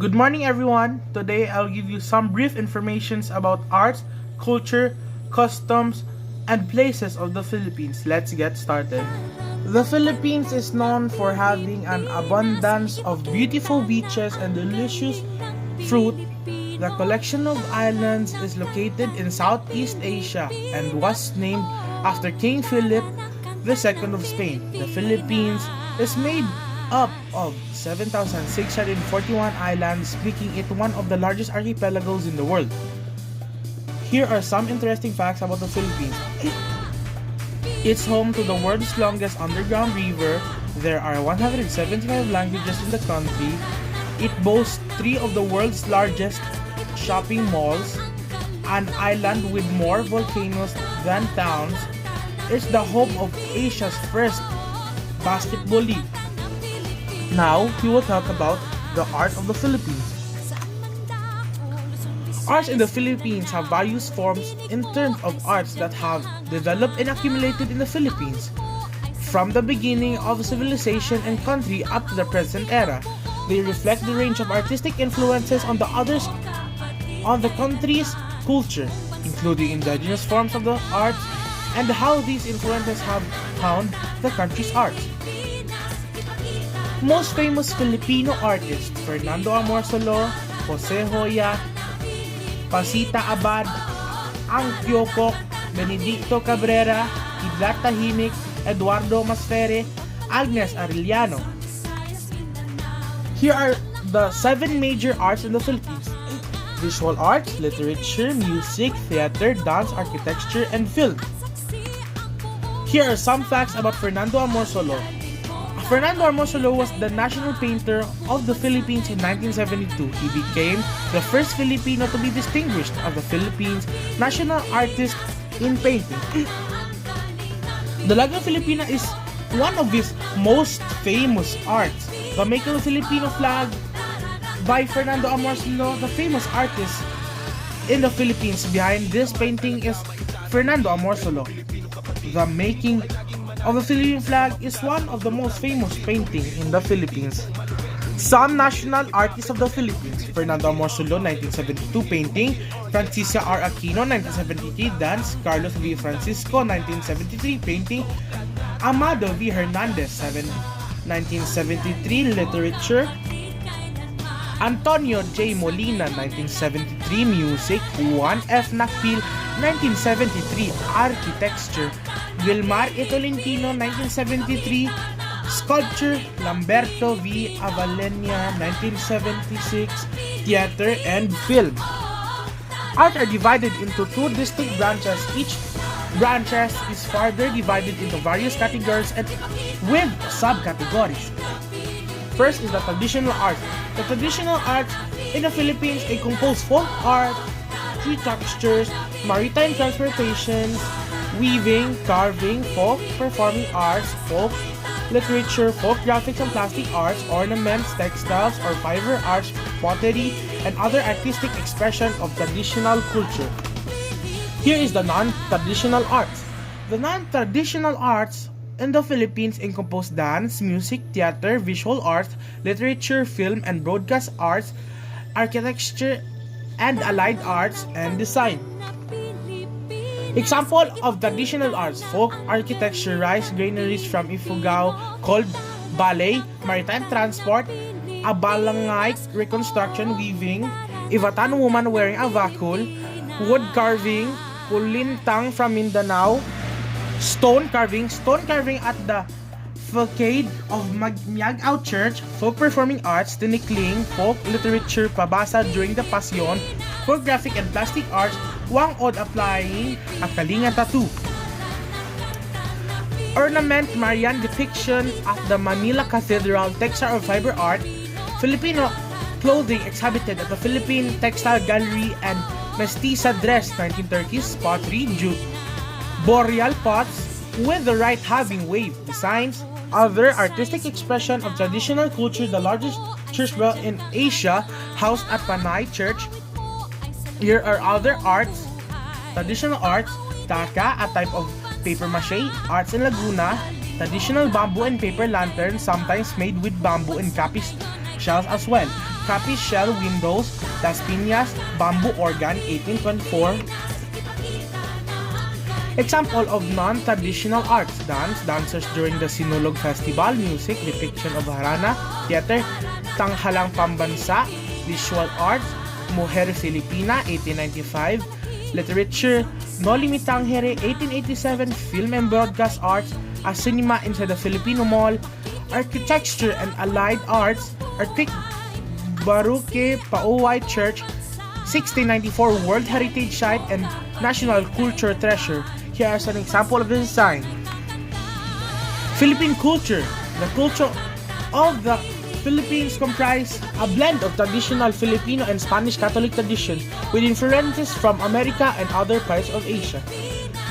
Good morning, everyone. Today, I'll give you some brief informations about arts, culture, customs, and places of the Philippines. Let's get started. The Philippines is known for having an abundance of beautiful beaches and delicious fruit. The collection of islands is located in Southeast Asia and was named after King Philip II of Spain. The Philippines is made up of 7,641 islands, making it one of the largest archipelagos in the world. Here are some interesting facts about the Philippines. It's home to the world's longest underground river. There are 175 languages in the country. It boasts three of the world's largest shopping malls, an island with more volcanoes than towns. It's the home of Asia's first basketball league. Now, we will talk about the art of the Philippines. Arts in the Philippines have various forms in terms of arts that have developed and accumulated in the Philippines. From the beginning of civilization and country up to the present era, they reflect the range of artistic influences on the country's culture, including indigenous forms of the arts and how these influences have found the country's arts. Most famous Filipino artists, Fernando Amorsolo, Jose Hoya, Pasita Abad, Ang Kyokok, Benedicto Cabrera, Idlat Tahimik, Eduardo Masfere, Agnes Arellano. Here are the 7 major arts in the Philippines: visual arts, literature, music, theater, dance, architecture, and film. Here are some facts about Fernando Amorsolo. Fernando Amorsolo was the national painter of the Philippines in 1972. He became the first Filipino to be distinguished as the Philippines national artist in painting. Dalagang Filipina is one of his most famous arts. The Making of Filipino Flag by Fernando Amorsolo, the famous artist in the Philippines. Behind this painting is Fernando Amorsolo. The Making of the Philippine Flag is one of the most famous painting in the Philippines. Some national artists of the Philippines: Fernando Amorsolo, 1972 painting; Francisca R. Aquino, 1973 dance; Carlos V. Francisco, 1973 painting; Amado V. Hernandez, 1973 literature; Antonio J. Molina, 1973 music; Juan F. Nakpil, 1973 architecture; Wilmar E. Tolentino, 1973 sculpture; Lamberto V. Avalenia, 1976 theater and film. Art are divided into 2 distinct branches. Each branches is further divided into various categories and with subcategories. First is the traditional art. The traditional art in the Philippines is composed folk art, tree textures, maritime transportation, weaving, carving, folk performing arts, folk literature, folk graphics and plastic arts, ornaments, textiles or fiber arts, pottery, and other artistic expression of traditional culture. Here is the non-traditional arts. The non-traditional arts in the Philippines encompass dance, music, theater, visual arts, literature, film and broadcast arts, architecture, and allied arts and design. Example of traditional arts: folk architecture, rice granaries from Ifugao called ballet, maritime transport, a balangay reconstruction, weaving, Ivatan woman wearing a vakul, wood carving, kulintang from Mindanao, stone carving at the facade of Miagao Church, folk performing arts, tinikling, folk literature, pabasa during the Pasyon, folk graphic and plastic arts, Wang Od applying a kalinga tattoo. Ornament, Marian depiction at the Manila Cathedral, textile or fiber art, Filipino clothing exhibited at the Philippine Textile Gallery and Mestiza dress, 1930s, pottery, boreal pots with the right having wave designs, other artistic expression of traditional culture. The largest church bell in Asia, housed at Panay Church. Here are other arts, traditional arts, taka, a type of paper mache, arts in Laguna, traditional bamboo and paper lanterns, sometimes made with bamboo and kapis shells as well. copy shell windows, Las Piñas, bamboo organ, 1824. Example of non-traditional arts: dance, dancers during the Sinulog Festival; music, depiction of harana; theater, tanghalang pambansa; visual arts, Mujer Filipina, 1895; literature, No Limitang Here, 1887; film and broadcast arts, A Cinema inside the Filipino Mall; architecture and allied arts, Arctic Baruque Pauay Church, 1694 World Heritage Site and National Culture Treasure. Here is an example of the design. Philippine culture. The culture of the Philippines comprise a blend of traditional Filipino and Spanish Catholic tradition with influences from America and other parts of Asia.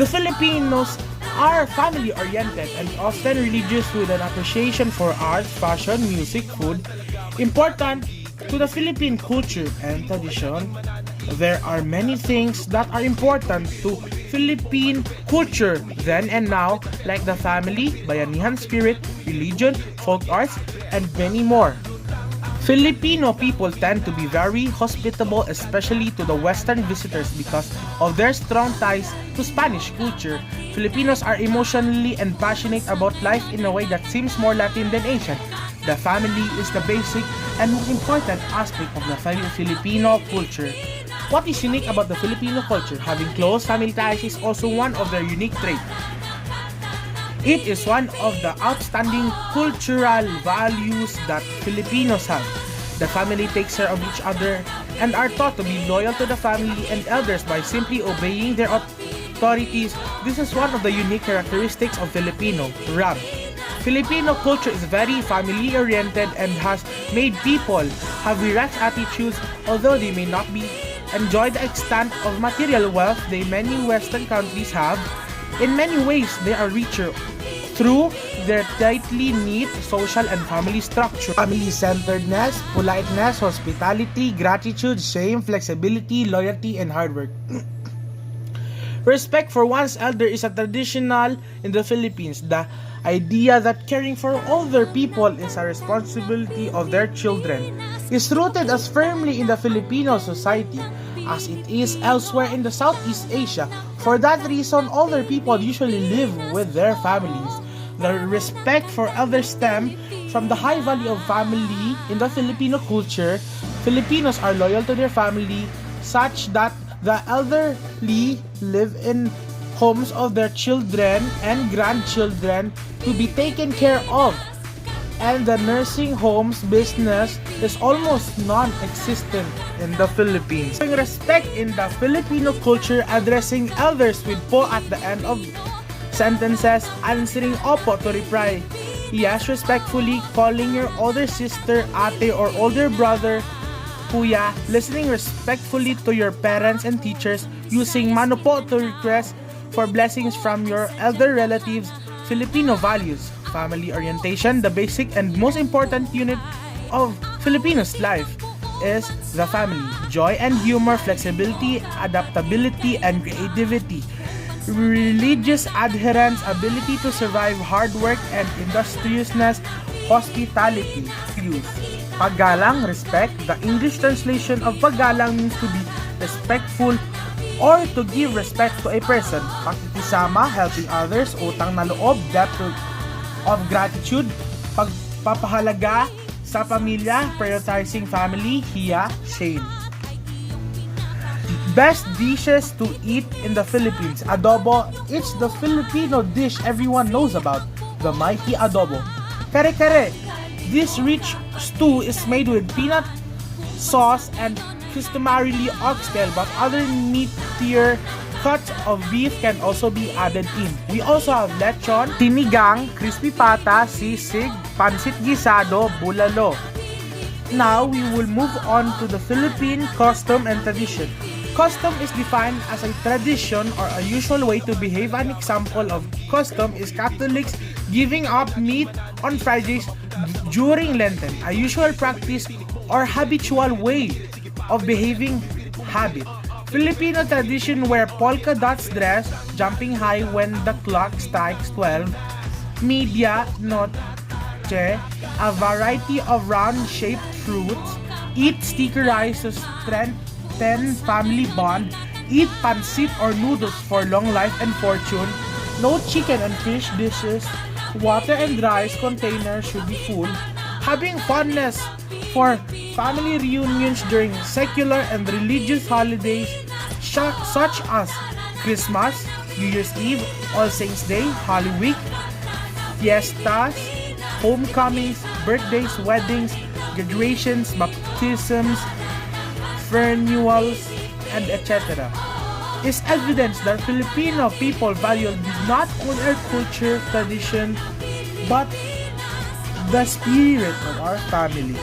The Filipinos are family-oriented and often religious with an appreciation for art, fashion, music, food. Important to the Philippine culture and tradition, there are many things that are important to Philippine culture then and now, like the family, bayanihan spirit, religion, folk arts, and many more. Filipino people tend to be very hospitable, especially to the Western visitors because of their strong ties to Spanish culture. Filipinos are emotionally and passionate about life in a way that seems more Latin than Asian. The family is the basic and most important aspect of the Filipino culture. What is unique about the Filipino culture? Having close family ties is also one of their unique traits. It is one of the outstanding cultural values that Filipinos have. The family takes care of each other and are taught to be loyal to the family and elders by simply obeying their authorities. This is one of the unique characteristics of Filipino. Ram. Filipino culture is very family-oriented and has made people have relaxed attitudes, although they may not be enjoy the extent of material wealth they many Western countries have. In many ways, they are richer through their tightly knit social and family structure. Family-centeredness, politeness, hospitality, gratitude, shame, flexibility, loyalty, and hard work. Respect for one's elder is a traditional in the Philippines. The idea that caring for older people is a responsibility of their children is rooted as firmly in the Filipino society as it is elsewhere in the Southeast Asia. For that reason, older people usually live with their families. The respect for elders stems from the high value of family in the Filipino culture. Filipinos are loyal to their family such that the elderly live in homes of their children and grandchildren to be taken care of, and the nursing homes business is almost non-existent in the Philippines. Showing respect in the Filipino culture, addressing elders with po at the end of sentences, answering opo to reply yes respectfully, calling your older sister ate or older brother kuya, listening respectfully to your parents and teachers, using mano po to request for blessings from your elder relatives. Filipino values. Family orientation, the basic and most important unit of Filipinos' life is the family. Joy and humor, flexibility, adaptability, and creativity. Religious adherence, ability to survive hard work and industriousness, hospitality. Youth. Paggalang, respect. The English translation of paggalang means to be respectful or to give respect to a person. Pakikisama, helping others, utang na loob, debt of gratitude, pagpapahalaga sa pamilya, prioritizing family, hiya, shame. Best dishes to eat in the Philippines. Adobo, it's the Filipino dish everyone knows about, the mighty adobo. Kare-kare, this rich stew is made with peanut sauce and customarily oxtail, but other meatier cuts of beef can also be added in. We also have lechon, sinigang, crispy pata, sisig, pansit gisado, bulalo. Now we will move on to the Philippine custom and tradition. Custom is defined as a tradition or a usual way to behave. An example of custom is Catholics giving up meat on Fridays during Lenten, a usual practice or habitual way of behaving habit. Filipino tradition wear polka dots dress, jumping high when the clock strikes 12, media noche, a variety of round-shaped fruits, Eat sticky rice to strengthen family bond. Eat pancit or noodles for long life and fortune. No chicken and fish dishes. Water and rice containers should be full. Having fondness for family reunions during secular and religious holidays such as Christmas, New Year's Eve, All Saints' Day, Holy Week, fiestas, homecomings, birthdays, weddings, graduations, baptisms, funerals, and etc. is evidence that Filipino people value not only our culture, tradition, but the spirit of our family.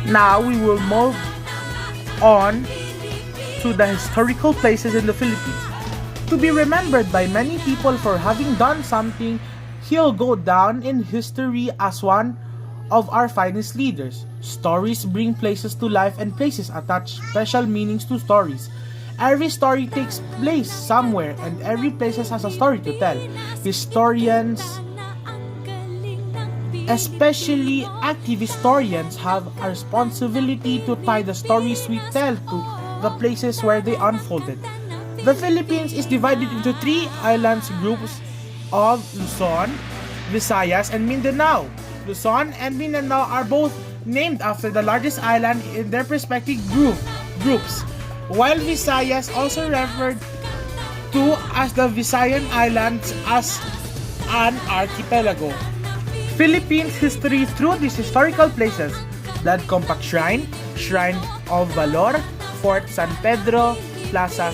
Now we will move on to the historical places in the Philippines. To be remembered by many people for having done something, he'll go down in history as one of our finest leaders. Stories bring places to life and places attach special meanings to stories. Every story takes place somewhere and every place has a story to tell. Historians, especially active historians, have a responsibility to tie the stories we tell to the places where they unfolded. The Philippines is divided into three islands groups of Luzon, Visayas, and Mindanao. Luzon and Mindanao are both named after the largest island in their respective groups, while Visayas, also referred to as the Visayan Islands, as an archipelago. Philippines history through these historical places: Blood Compact Shrine, Shrine of Valor, Fort San Pedro, Plaza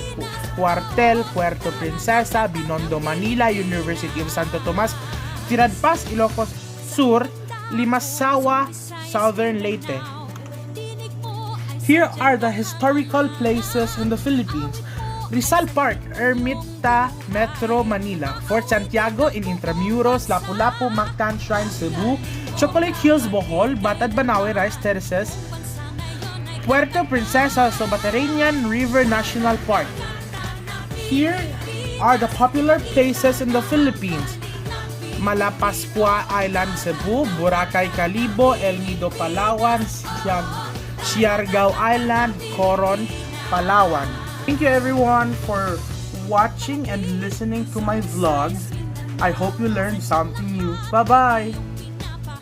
Cuartel, Puerto Princesa, Binondo, Manila, University of Santo Tomas, Tiradpas, Ilocos Sur, Limasawa, Southern Leyte. Here are the historical places in the Philippines: Rizal Park, Ermita, Metro Manila; Fort Santiago in Intramuros, Lapu-Lapu, Mactan Shrine, Cebu; Chocolate Hills, Bohol; Batad Banawe, Rice Terraces; Puerto Princesa, Sobaterranean River National Park. Here are the popular places in the Philippines: Malapascua Island, Cebu; Boracay, Calibo; El Nido, Palawan; Siargao Island, Coron, Palawan. Thank you everyone for watching and listening to my vlog. I hope you learned something new. Bye-bye!